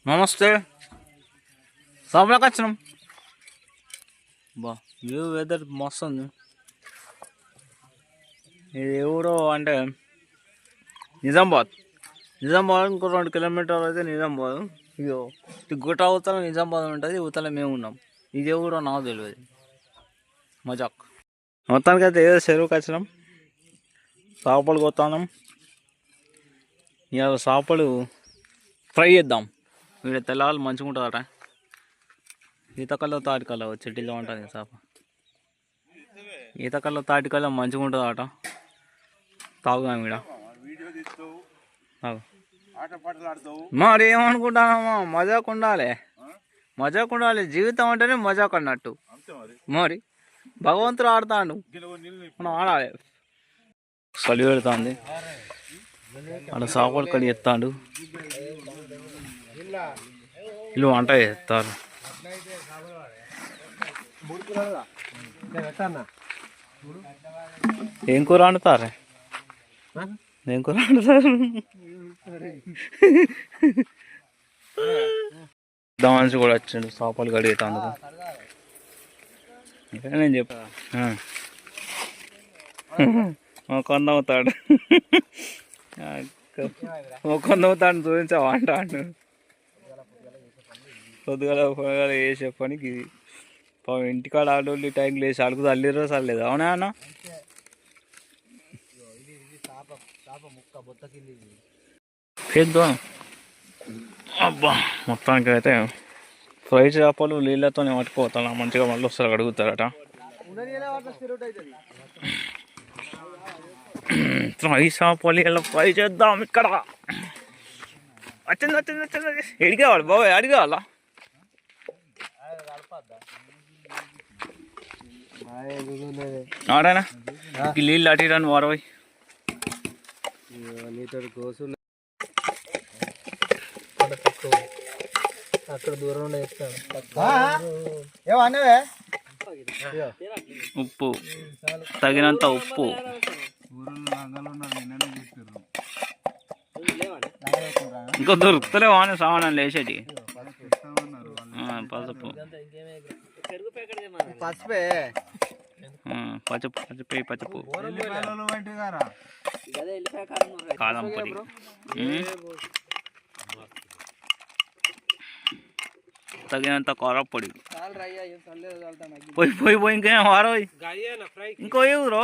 నమస్తే. షాప్లోకి వచ్చినాం. బా వ్యూ వెదర్ మస్తు ఉంది. ఇది ఎవరో అంటే నిజామాబాద్ ఇంకో 2 కిలోమీటర్లు అయితే నిజామాబాద్. ఇగో గుట్ట అవతల నిజామాబాద్ ఉంటుంది, ఇవతల మేము ఉన్నాం. ఇది ఎవరో నాకు తెలియదు. మజాక్. మొత్తానికి అయితే ఏదో చెరువుకి వచ్చినాం, చేపలు కొత్తాం. ఇవాళ చేపలు ఫ్రై చేద్దాం. వీడ తెల్లవాళ్ళు మంచిగా ఉంటుందట. ఈతకల్లో తాటికల్లో చెట్టిలో ఉంటుంది చేప. ఈతకల్లో తాటికల్లో మంచిగా ఉంటుందట. తాగుదాం ఈడ. మరి ఏమనుకుంటానమ్మా, మజాకు ఉండాలి. జీవితం అంటేనే మజాకు అన్నట్టు. మరి భగవంతుడు ఆడుతాడు, మనం ఆడాలి. చలి పెడుతుంది, అలా చేపలు కడిగి ఎత్తాడు. వీళ్ళు వంట చేస్తారు. ఏం కూర వండుతారు? దాన్స్ కూడా వచ్చిండు చేపలు కడిగేతందుకు. నేను చెప్పా కొందవుతాడు చూపించావా అంటాడు. పొద్దుగాల వేసే పనికి ఇది. ఇంటికాడ ఆడోళ్ళు టైంకి లేచి అడుగు అల్లిరో చల్లేదు. అవునా అన్న? చేద్దాం. అబ్బా మొత్తానికి అయితే ఫ్రై చేపలు నీళ్ళతోనే పట్టుకుపోతాను. మంచిగా మళ్ళీ వస్తారు, అడుగుతారట. ఫ్రై చేపలు ఇలా ఫ్రై చేద్దాం. ఇక్కడ వచ్చింది. ఎడిగేవాడు బాబాయ్, అడిగేవాళ్ళ ఆడనా నీళ్ళు అటిరాను వారవై. అక్కడ దూరం ఉప్పు తగినంత ఉప్పు, ఇంకా దొరుకుతలేవా అని సామాన్ లేచేటి. పసుపు కారం పొడి, తగినంత కారపొడి. పోయి ఇంకేం వారో ఇంకో ఎవరో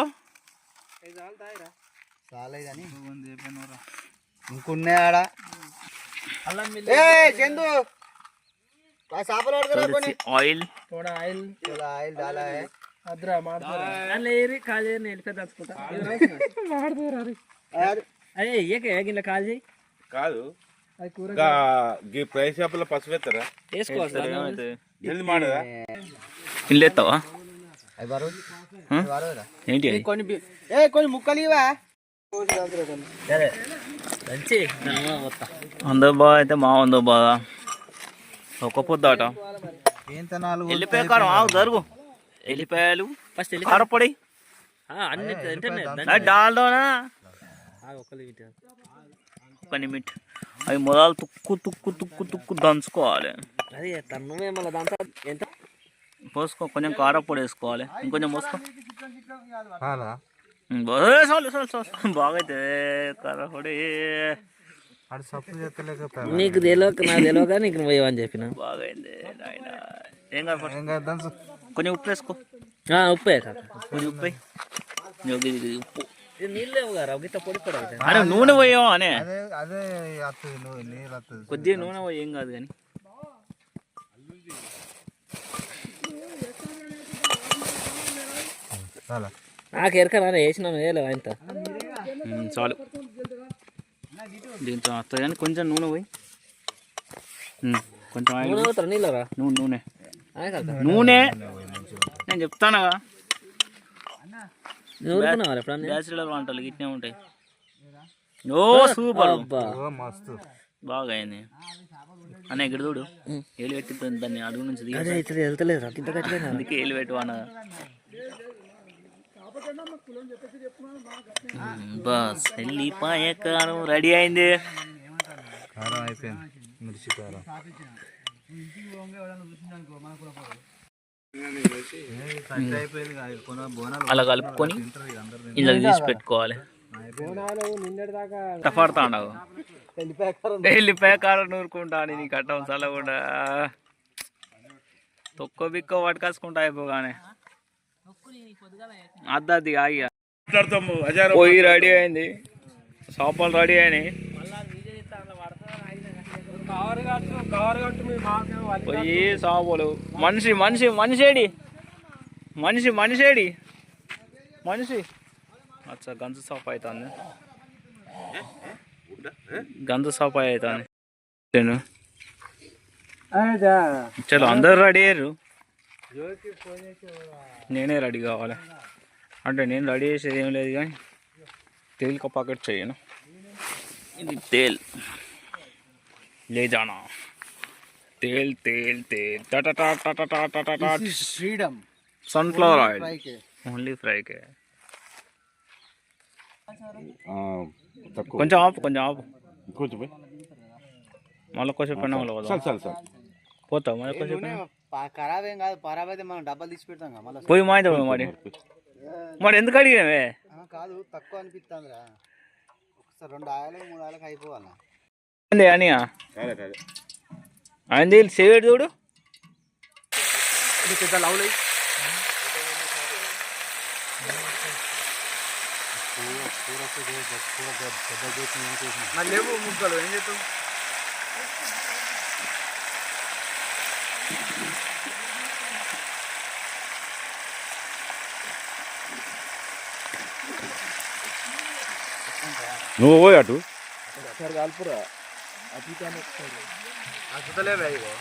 ఇంకున్నాయాడా ఆయిల్ కాదు ఫ్రై చేపల పసుపు వేస్తారా? ఇల్లేస్తావా ఏంటి? కొన్ని ముక్కలు అందరూ బాగా అయితే మా ఉందో బాగా ఒక పొద్దాట. ఎల్లిపాయ కారం జరుగు. ఎల్లిపాయలు కారపొడి డాల్డోనా ఒక నిమిట్. అవి మొదలు తుక్కు దంచుకోవాలి. పోసుకో, కొంచెం కారపొడి వేసుకోవాలి. ఇంకొంచెం పోసుకో. బాగైతే కారపొడి. నీకు తెలియక నాకు తెలియక నీకు పోయావని చెప్పిన. బాగైంది. ఏం కాదు, కొంచెం ఉప్పు వేసుకో. ఉప్పే కొంచెం ఉప్పు. ఉప్పు నీళ్ళేవు గారా పొడి పొడి. అరే నూనె పోయావా అనే కొద్దిగా నూనె పోయి ఏం కాదు కానీ. నాకు ఎరకనా వేసినాను వేయలేవు ఇంత చాలు. దీంతో వస్తుంది కానీ కొంచెం నూనె పోయి, కొంచెం ఆయిల్, నీళ్ళరా నూనె నేను చెప్తానగా. బ్యాచిలర్ వంటలు గిట్నే ఉంటాయి. ఓ సూపర్, బాగా అయింది అన్న. ఇక్కడ చూడు, ఏలు పెట్టి దాన్ని అడుగు నుంచి అందుకే ఏలు పెట్టు అన్న. బస్ ఎల్లిపాయ కారం రెడీ అయింది. కారం అయిపోయింది. అలా కలుపుకొని ఇలా తీసి పెట్టుకోవాలి. టఫాడుతాండవు వెళ్ళిపోయా కారం నూరుకుంటాను నీ కట్టం చల్లకుండా తొక్క బిక్క పట్టుకాసుకుంటా అయిపోగానే అద్దది ఆగి పోయి రెడీ అయింది, చేపలు రెడీ అయినాయి. పోయి చేపలు మనిషి మనిషి మనిషేడి మనిషి మనిషేడి మనిషి అచ్చా గంజు సాఫ్ అవుతుంది, గంజు సాఫ్ అవుతుంది. చలో అందరు రెడీ అయ్యారు, నేనే రెడీ కావాలి. అంటే నేను రెడీ చేసేది ఏం లేదు కానీ तेल का पैकेट चाहिए ना, ఇది तेल ले जाना, तेल तेल तेल Tata Tata Tata Tata freedom sunflower oil only fry के కొంచెం ఆపు కొంచెం మళ్ళీ కొంచెం పైన పోతావు మళ్ళీ కొంచెం ఖరాబ్ ఏం కాదు, ఖరాబ్ అయితే మనం డబ్బాలు తీసి పెడతాం కదా మళ్ళీ. పోయి మాయిదా మరి మరి ఎందుకు అడిగినవే? కాదు తక్కువ అనిపిస్తుందిరా, ఒకసారి 2 ఆయాలు 3 ఆయాలకు అయిపోవాలా అని ఆయన సేవేడు చూడు పెద్ద లవ్లై లేవు ముక్కలు ఏం చేస్తావు. నువ్వు పోయి అటు ఒకసారి కాల్పురా అట్లనే ఒకసారి అసలేవే ఇగో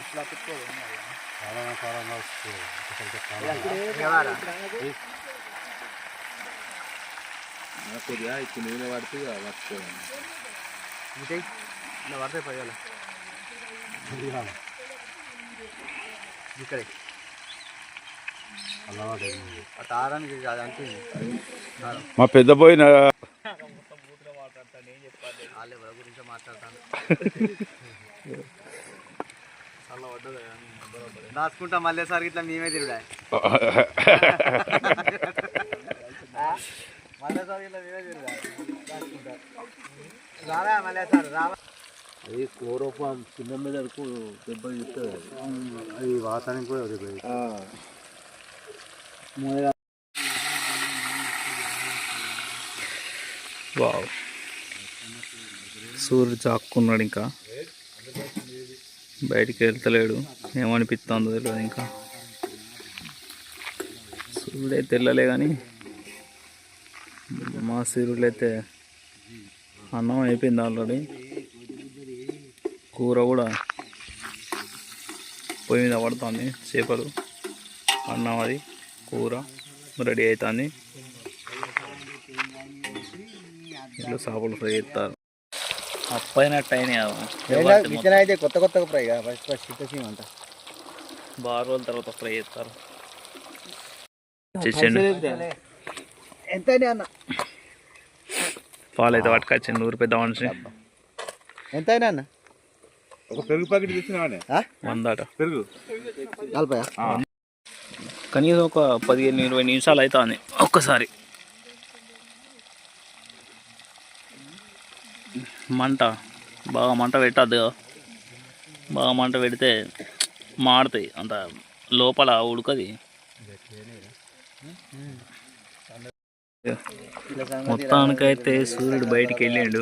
ఇట్లా పెట్టుకోవాలి కొద్దిగా ఇప్పుడు నూనె పడితే మర్చిపోయాను ఇలా పడితే పోయాలి ఇక్కడే తారానికి అది అంటుంది. మా పెద్ద పోయిన వాళ్ళ ఎవరి గురించి మాట్లాడతాను దాచుకుంటా మళ్ళీ సార్ ఇట్లా మేమే తిరుడా మళ్ళీ సార్ ఇట్లా మేమే తిరుడా రారా మళ్ళీ సార్ రావా. అది క్లోరోఫామ్ చిన్న మెదడుకు దెబ్బ ఇస్తుంది, అది వాతానికి కూడా దెబ్బ. వావ్ సూర్యుడు చాక్కున్నాడు, ఇంకా బయటికి వెళ్తలేడు, ఏమనిపిస్తుందో తెలియదు. ఇంకా సూర్యుడు అయితే వెళ్ళలే కానీ మా సూర్యుడు అయితే అన్నం అయిపోయింది ఆల్రెడీ, కూర కూడా పొయ్యి మీద పడుతుంది, చేపలు అన్నం అది కూర రెడీ అవుతుంది. ఇట్లా చేపలు ఫ్రై చేస్తారు, అప్పైనట్టు అయినాయి అయితే కొత్త కొత్తగా ఫ్రై ఫస్ట్ అంట 6 రోజుల తర్వాత ఫ్రై చేస్తారు. చేసేయండి ఎంత అన్న పాలు అయితే పట్టుకొచ్చింది ఊరు పెద్ద మనిషి. ఎంత అయినా అన్న ఒక పెరుగు ప్యాకెట్ తెచ్చినా 100 పెరుగు 40 కనీసం ఒక 15-20 నిమిషాలు అవుతుంది. ఒక్కసారి బాగా మంట పెట్టద్దు, బాగా మంట పెడితే మాడుతాయి, అంత లోపల ఉడకది. మొత్తానికైతే సూర్యుడు బయటికి వెళ్ళిండు,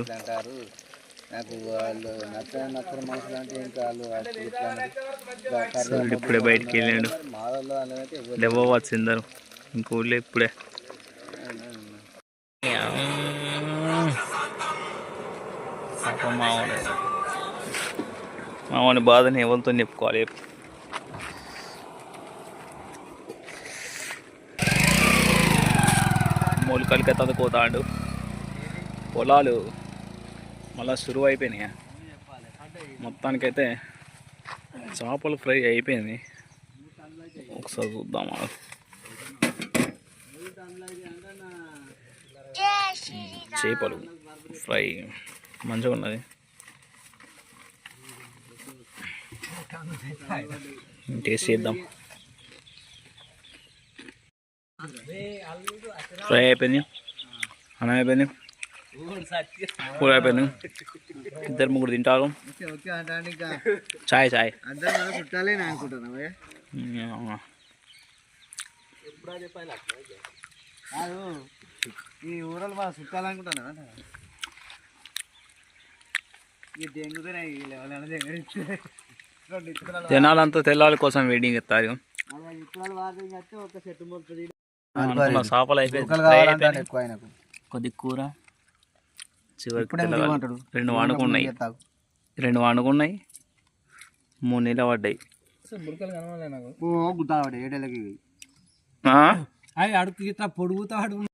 నాకు వాళ్ళు నచ్చని మనుషులు అంటే ఇంకా సూర్యుడు ఇప్పుడే బయటికి వెళ్ళిండు. లేవచ్చు ఇందరు ఇంక ఊళ్ళో ఇప్పుడే. మామూలు బాధని ఎవరితో చెప్పుకోవాలి. మూలికలకి తదుకోతాడు, పొలాలు మళ్ళీ సురువు అయిపోయినాయి. మొత్తానికైతే చేపలు ఫ్రై అయిపోయింది, ఒకసారి చూద్దామా. చేపలు ఫ్రై మంచిగా ఉన్నది. టేస్ట్ చేద్దాం. ఫ్రై అయిపోయింది, అన్నం అయిపోయింది, కూర అయిపోయింది. 2-3 తింటారు. ఓకే అంటే ఇంకా చాయ్ చాయ్. అందరూ మన చుట్టాలే నేను అనుకుంటున్నా కాదు, ఈ ఊరలు మన చుట్టాలనుకుంటున్నా. ఈ దెంగుతూనే ఎవరైనా దెంగరిస్తే 2 విత్తనాలు జనాలంతా తెల్లారి కోసం వెయిటింగ్ ఇస్తారు. 40 విత్తనాలు వాడితే ఇంకా ఒక చెట్టు మొలుతుంది. చేపలు అయిపోయింది, ఎక్కువ ఆయనకు కొద్ది కూర. చివరికి ఇప్పుడే తెల్లగా ఏమంటాడు? 2 వండుకున్నాయి, 2 వండుకున్నాయి, 3 నిలబడ్డాయి. గుర్తాడు ఏడేళ్ళకి ఆ? అడుగు పొడుగుతాడు.